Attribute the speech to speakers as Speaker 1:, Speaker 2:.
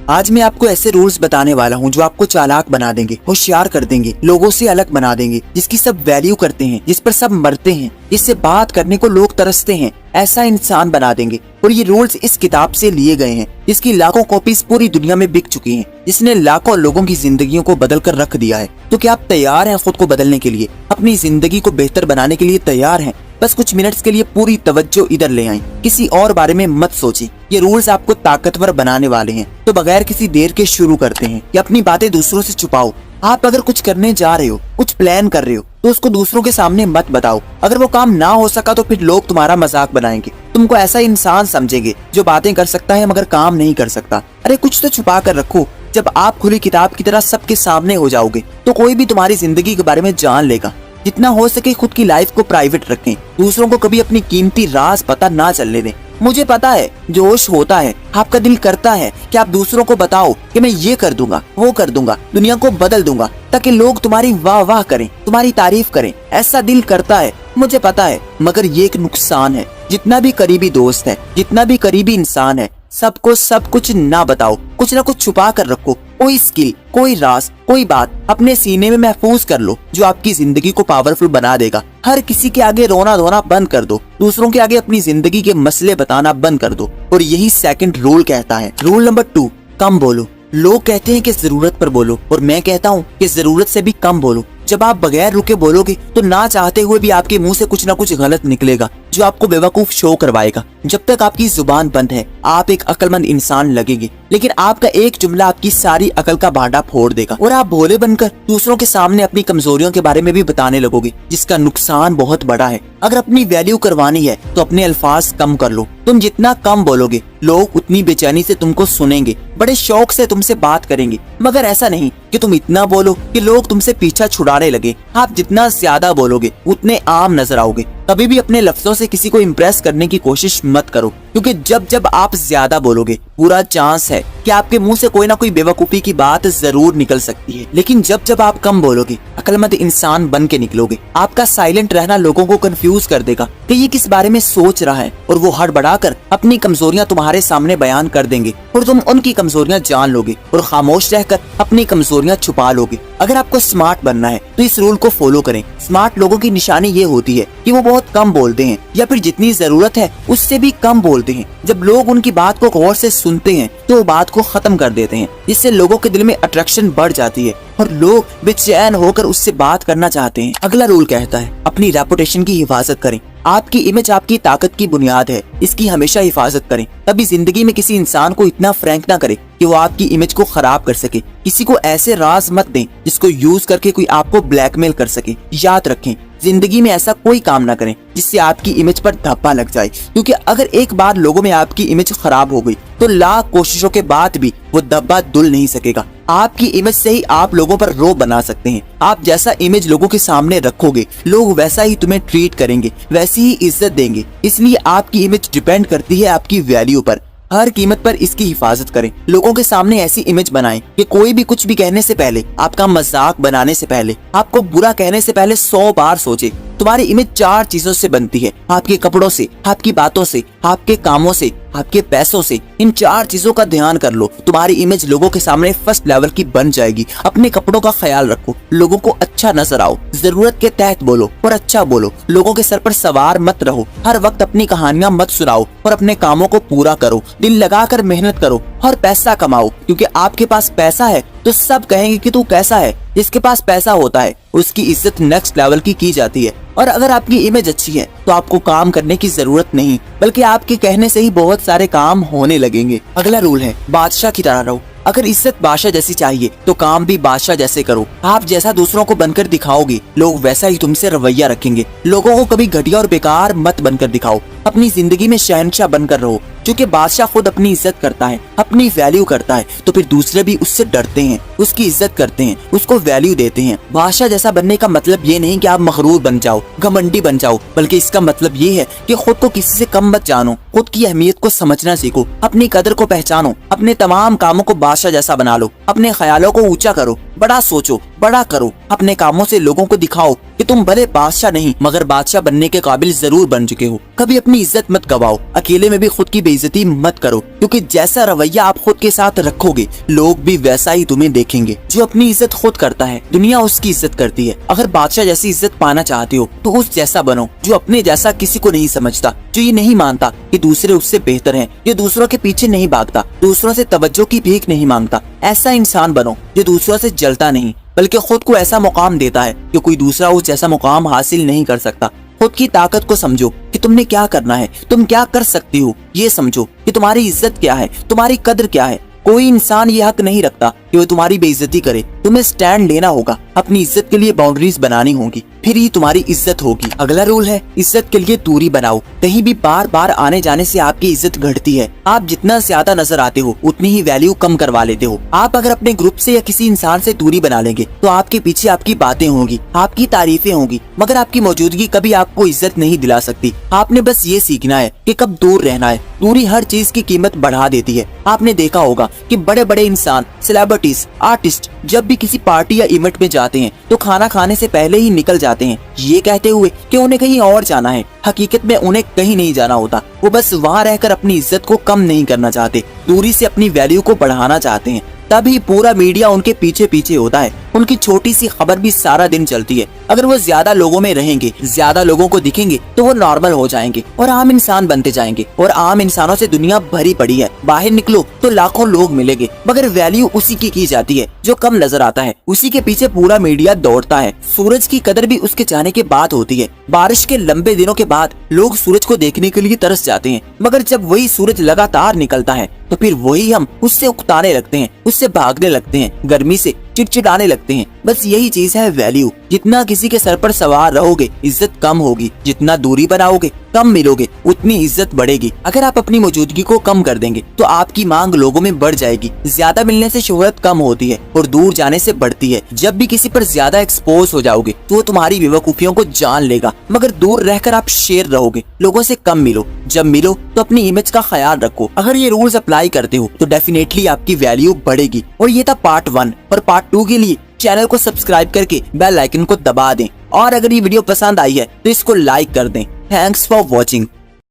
Speaker 1: आज मैं आपको ऐसे रूल्स बताने वाला हूँ जो आपको चालाक बना देंगे, होशियार कर देंगे, लोगों से अलग बना देंगे, जिसकी सब वैल्यू करते हैं, जिस पर सब मरते हैं, जिससे बात करने को लोग तरसते हैं, ऐसा इंसान बना देंगे। और ये रूल्स इस किताब से लिए गए हैं, जिसकी लाखों कॉपीज पूरी दुनिया में बिक चुकी हैं, जिसने लाखों लोगों की जिंदगियों को बदल कर रख दिया है। तो क्या आप तैयार हैं खुद को बदलने के लिए, अपनी जिंदगी को बेहतर बनाने के लिए तैयार हैं? बस कुछ मिनट्स के लिए पूरी तवज्जो इधर ले आएं, किसी और बारे में मत सोचिए। ये रूल्स आपको ताकतवर बनाने वाले हैं। तो बगैर किसी देर के शुरू करते हैं कि अपनी बातें दूसरों से छुपाओ। आप अगर कुछ करने जा रहे हो, कुछ प्लान कर रहे हो, तो उसको दूसरों के सामने मत बताओ। अगर वो काम ना हो सका तो फिर लोग तुम्हारा मजाक बनाएंगे, तुमको ऐसा इंसान समझेंगे जो बातें कर सकता है मगर काम नहीं कर सकता। अरे कुछ तो छुपा कर रखो। जब आप खुली किताब की तरह सबके सामने हो जाओगे तो कोई भी तुम्हारी जिंदगी के बारे में जान लेगा। जितना हो सके खुद की लाइफ को प्राइवेट रखें, दूसरों को कभी अपनी कीमती राज पता ना चलने दें। मुझे पता है जोश होता है, आपका दिल करता है कि आप दूसरों को बताओ कि मैं ये कर दूंगा, वो कर दूंगा, दुनिया को बदल दूंगा, ताकि लोग तुम्हारी वाह वाह करें, तुम्हारी तारीफ करें। ऐसा दिल करता है, मुझे पता है, मगर ये एक नुकसान है। जितना भी करीबी दोस्त है, जितना भी करीबी इंसान है, सबको सब कुछ ना बताओ, कुछ ना कुछ छुपा कर रखो। कोई स्किल, कोई राज, कोई बात अपने सीने में महफूज कर लो जो आपकी जिंदगी को पावरफुल बना देगा। हर किसी के आगे रोना धोना बंद कर दो, दूसरों के आगे अपनी जिंदगी के मसले बताना बंद कर दो। और यही सेकंड रूल कहता है। रूल नंबर 2, कम बोलो। लोग कहते हैं कि जरूरत पर बोलो, और मैं कहता हूँ कि जरूरत से भी कम बोलो। जब आप बगैर रुके बोलोगे तो ना चाहते हुए भी आपके मुंह से कुछ ना कुछ गलत निकलेगा जो आपको बेवकूफ शो करवाएगा। जब तक आपकी जुबान बंद है आप एक अक्लमंद इंसान लगेंगे, लेकिन आपका एक जुमला आपकी सारी अकल का भांडा फोड़ देगा और आप भोले बनकर दूसरों के सामने अपनी कमजोरियों के बारे में भी बताने लगोगे, जिसका नुकसान बहुत बड़ा है। अगर अपनी वैल्यू करवानी है तो अपने अल्फाज कम कर लो। तुम जितना कम बोलोगे लोग उतनी बेचैनी से तुमको सुनेंगे, बड़े शौक से तुमसे बात करेंगे। मगर ऐसा नहीं कि तुम इतना बोलो कि लोग तुमसे पीछा छुड़ाने लगे। आप जितना ज्यादा बोलोगे उतने आम नजर आओगे। कभी भी अपने लफ्जों से किसी को इम्प्रेस करने की कोशिश मत करो, क्योंकि जब जब आप ज्यादा बोलोगे पूरा चांस है कि आपके मुंह से कोई ना कोई बेवकूफी की बात जरूर निकल सकती है। लेकिन जब जब आप कम बोलोगे अक्लमंद इंसान बन के निकलोगे। आपका साइलेंट रहना लोगों को कंफ्यूज कर देगा कि ये किस बारे में सोच रहा है, और वो हड़बड़ाकर अपनी कमजोरियां तुम्हारे सामने बयान कर देंगे और तुम उनकी कमजोरियां जान लोगे और खामोश रहकर अपनी कमजोरियां छुपा लोगे। अगर आपको स्मार्ट बनना है तो इस रूल को फॉलो करें। स्मार्ट लोगों की निशानी ये होती है कि वो बहुत कम बोलते हैं, या फिर जितनी जरूरत है उससे भी कम बोलते हैं। जब लोग उनकी बात को गौर से सुनते हैं तो वो बात को खत्म कर देते हैं, जिससे लोगों के दिल में अट्रैक्शन बढ़ जाती है और लोग बेचैन होकर उससे बात करना चाहते हैं। अगला रूल कहता है अपनी रेपुटेशन की हिफाजत करें। आपकी इमेज आपकी ताकत की बुनियाद है, इसकी हमेशा हिफाजत करें। कभी जिंदगी में किसी इंसान को इतना फ्रैंक ना करें कि वो आपकी इमेज को खराब कर सके। किसी को ऐसे राज मत दें जिसको यूज करके कोई आपको ब्लैकमेल कर सके। याद रखें, जिंदगी में ऐसा कोई काम ना करें जिससे आपकी इमेज पर धब्बा लग जाए, क्योंकि अगर एक बार लोगों में आपकी इमेज खराब हो गई तो लाख कोशिशों के बाद भी वो धब्बा धुल नहीं सकेगा। आपकी इमेज से ही आप लोगों पर रोब बना सकते हैं। आप जैसा इमेज लोगों के सामने रखोगे लोग वैसा ही तुम्हें ट्रीट करेंगे, वैसी ही इज्जत देंगे। इसलिए आपकी इमेज डिपेंड करती है आपकी वैल्यू पर। हर कीमत पर इसकी हिफाजत करें। लोगों के सामने ऐसी इमेज बनाएं कि कोई भी कुछ भी कहने से पहले, आपका मजाक बनाने से पहले, आपको बुरा कहने से पहले 100 बार सोचे। तुम्हारी इमेज 4 चीजों से बनती है, आपके कपड़ों से, आपकी बातों से, आपके कामों से, आपके पैसों से। इन 4 चीजों का ध्यान कर लो, तुम्हारी इमेज लोगों के सामने फर्स्ट लेवल की बन जाएगी। अपने कपड़ों का ख्याल रखो, लोगों को अच्छा नजर आओ, जरूरत के तहत बोलो और अच्छा बोलो। लोगों के सर पर सवार मत रहो, हर वक्त अपनी कहानियां मत सुनाओ और अपने कामों को पूरा करो। दिल लगाकर मेहनत करो और पैसा कमाओ, क्योंकि आपके पास पैसा है तो सब कहेंगे कि तू कैसा है। जिसके पास पैसा होता है उसकी इज्जत नेक्स्ट लेवल की जाती है। और अगर आपकी इमेज अच्छी है तो आपको काम करने की जरूरत नहीं, बल्कि आपके कहने से ही बहुत सारे काम होने लगेंगे। अगला रूल है बादशाह की तरह रहो। अगर इज्जत बादशाह जैसी चाहिए तो काम भी बादशाह जैसे करो। आप जैसा दूसरों को बनकर दिखाओगे लोग वैसा ही तुमसे रवैया रखेंगे। लोगों को कभी घटिया और बेकार मत बनकर दिखाओ, अपनी जिंदगी में शहंशाह बनकर रहो। क्योंकि बादशाह खुद अपनी इज्जत करता है, अपनी वैल्यू करता है, तो फिर दूसरे भी उससे डरते हैं, उसकी इज्जत करते हैं, उसको वैल्यू देते हैं। बादशाह जैसा बनने का मतलब ये नहीं कि आप मगरूर बन जाओ, घमंडी बन जाओ, बल्कि इसका मतलब ये है कि खुद को किसी से कम मत जानो, खुद की अहमियत को समझना सीखो, अपनी कदर को पहचानो, अपने तमाम कामों को बादशाह जैसा बना लो, अपने ख्यालों को ऊंचा करो बड़ा सोचो, बड़ा करो, अपने कामों से लोगों को दिखाओ कि तुम भले बादशाह नहीं मगर बादशाह बनने के काबिल जरूर बन चुके हो। कभी अपनी इज्जत मत गवाओ, अकेले में भी खुद की बेइज्जती मत करो, क्योंकि जैसा रवैया आप खुद के साथ रखोगे लोग भी वैसा ही तुम्हें देखेंगे। जो अपनी इज्जत खुद करता है दुनिया उसकी इज्जत करती है। अगर बादशाह जैसी इज्जत पाना चाहते हो तो उस जैसा बनो जो अपने जैसा किसी को नहीं समझता, जो ये नहीं मानता कि दूसरे उससे बेहतर हैं, जो दूसरों के पीछे नहीं भागता, दूसरों से तवज्जो की भीख नहीं मांगता। ऐसा इंसान बनो जो दूसरों से जलता नहीं बल्कि खुद को ऐसा मुकाम देता है कि कोई दूसरा उस जैसा मुकाम हासिल नहीं कर सकता। खुद की ताकत को समझो कि तुमने क्या करना है, तुम क्या कर सकती हो। ये समझो कि तुम्हारी इज्जत क्या है, तुम्हारी कद्र क्या है। कोई इंसान ये हक नहीं रखता कि वो तुम्हारी बेइज्जती करे। तुम्हें स्टैंड लेना होगा, अपनी इज्जत के लिए बाउंड्रीज बनानी होगी, फिर ही तुम्हारी इज्जत होगी। अगला रूल है इज्जत के लिए दूरी बनाओ। कहीं भी बार बार आने जाने से आपकी इज्जत घटती है। आप जितना ज्यादा नजर आते हो उतनी ही वैल्यू कम करवा लेते हो। आप अगर अपने ग्रुप से या किसी इंसान से दूरी बना लेंगे तो आपके पीछे आपकी बातें होंगी, आपकी तारीफें होंगी, मगर आपकी मौजूदगी कभी आपको इज्जत नहीं दिला सकती। आपने बस ये सीखना है कि कब दूर रहना है। दूरी हर चीज की कीमत बढ़ा देती है। आपने देखा होगा कि बड़े बड़े इंसान, सेलिब्रिटीज, आर्टिस्ट जब भी किसी पार्टी या इवेंट में जाते हैं तो खाना खाने से पहले ही निकल जाते हैं, ये कहते हुए कि उन्हें कहीं और जाना है। हकीकत में उन्हें कहीं नहीं जाना होता, वो बस वहाँ रहकर अपनी इज्जत को कम नहीं करना चाहते, दूरी से अपनी वैल्यू को बढ़ाना चाहते हैं। तभी पूरा मीडिया उनके पीछे पीछे होता है। उनकी छोटी सी खबर भी सारा दिन चलती है। अगर वो ज्यादा लोगों में रहेंगे, ज्यादा लोगों को दिखेंगे तो वो नॉर्मल हो जाएंगे और आम इंसान बनते जाएंगे। और आम इंसानों से दुनिया भरी पड़ी है। बाहर निकलो तो लाखों लोग मिलेंगे मगर वैल्यू उसी की जाती है जो कम नजर आता है। उसी के पीछे पूरा मीडिया दौड़ता है। सूरज की कदर भी उसके जाने के बाद होती है। बारिश के लंबे दिनों के बाद लोग सूरज को देखने के लिए तरस जाते हैं, मगर जब वही सूरज लगातार निकलता है तो फिर वही हम उससे उकताने लगते हैं, उससे भागने लगते हैं, गर्मी से चिड़चिड़ाने लगते हैं। बस यही चीज है वैल्यू। जितना किसी के सर पर सवार रहोगे इज्जत कम होगी, जितना दूरी बनाओगे कम मिलोगे, उतनी इज्जत बढ़ेगी। अगर आप अपनी मौजूदगी को कम कर देंगे तो आपकी मांग लोगों में बढ़ जाएगी। ज्यादा मिलने से शोहरत कम होती है और दूर जाने से बढ़ती है। जब भी किसी पर ज्यादा एक्सपोज हो जाओगे तो वो तुम्हारी बेवकूफियों को जान लेगा, मगर दूर रहकर आप शेर रहोगे। लोगों से कम मिलो, जब मिलो तो अपनी इमेज का ख्याल रखो। अगर ये रूल्स अप्लाई करते हो तो डेफिनेटली आपकी वैल्यू बढ़ेगी। और ये था पार्ट 1। और पार्ट 2 के लिए चैनल को सब्सक्राइब करके बेल आइकन को दबा दें। और अगर ये वीडियो पसंद आई है तो इसको लाइक कर दें। Thanks for watching.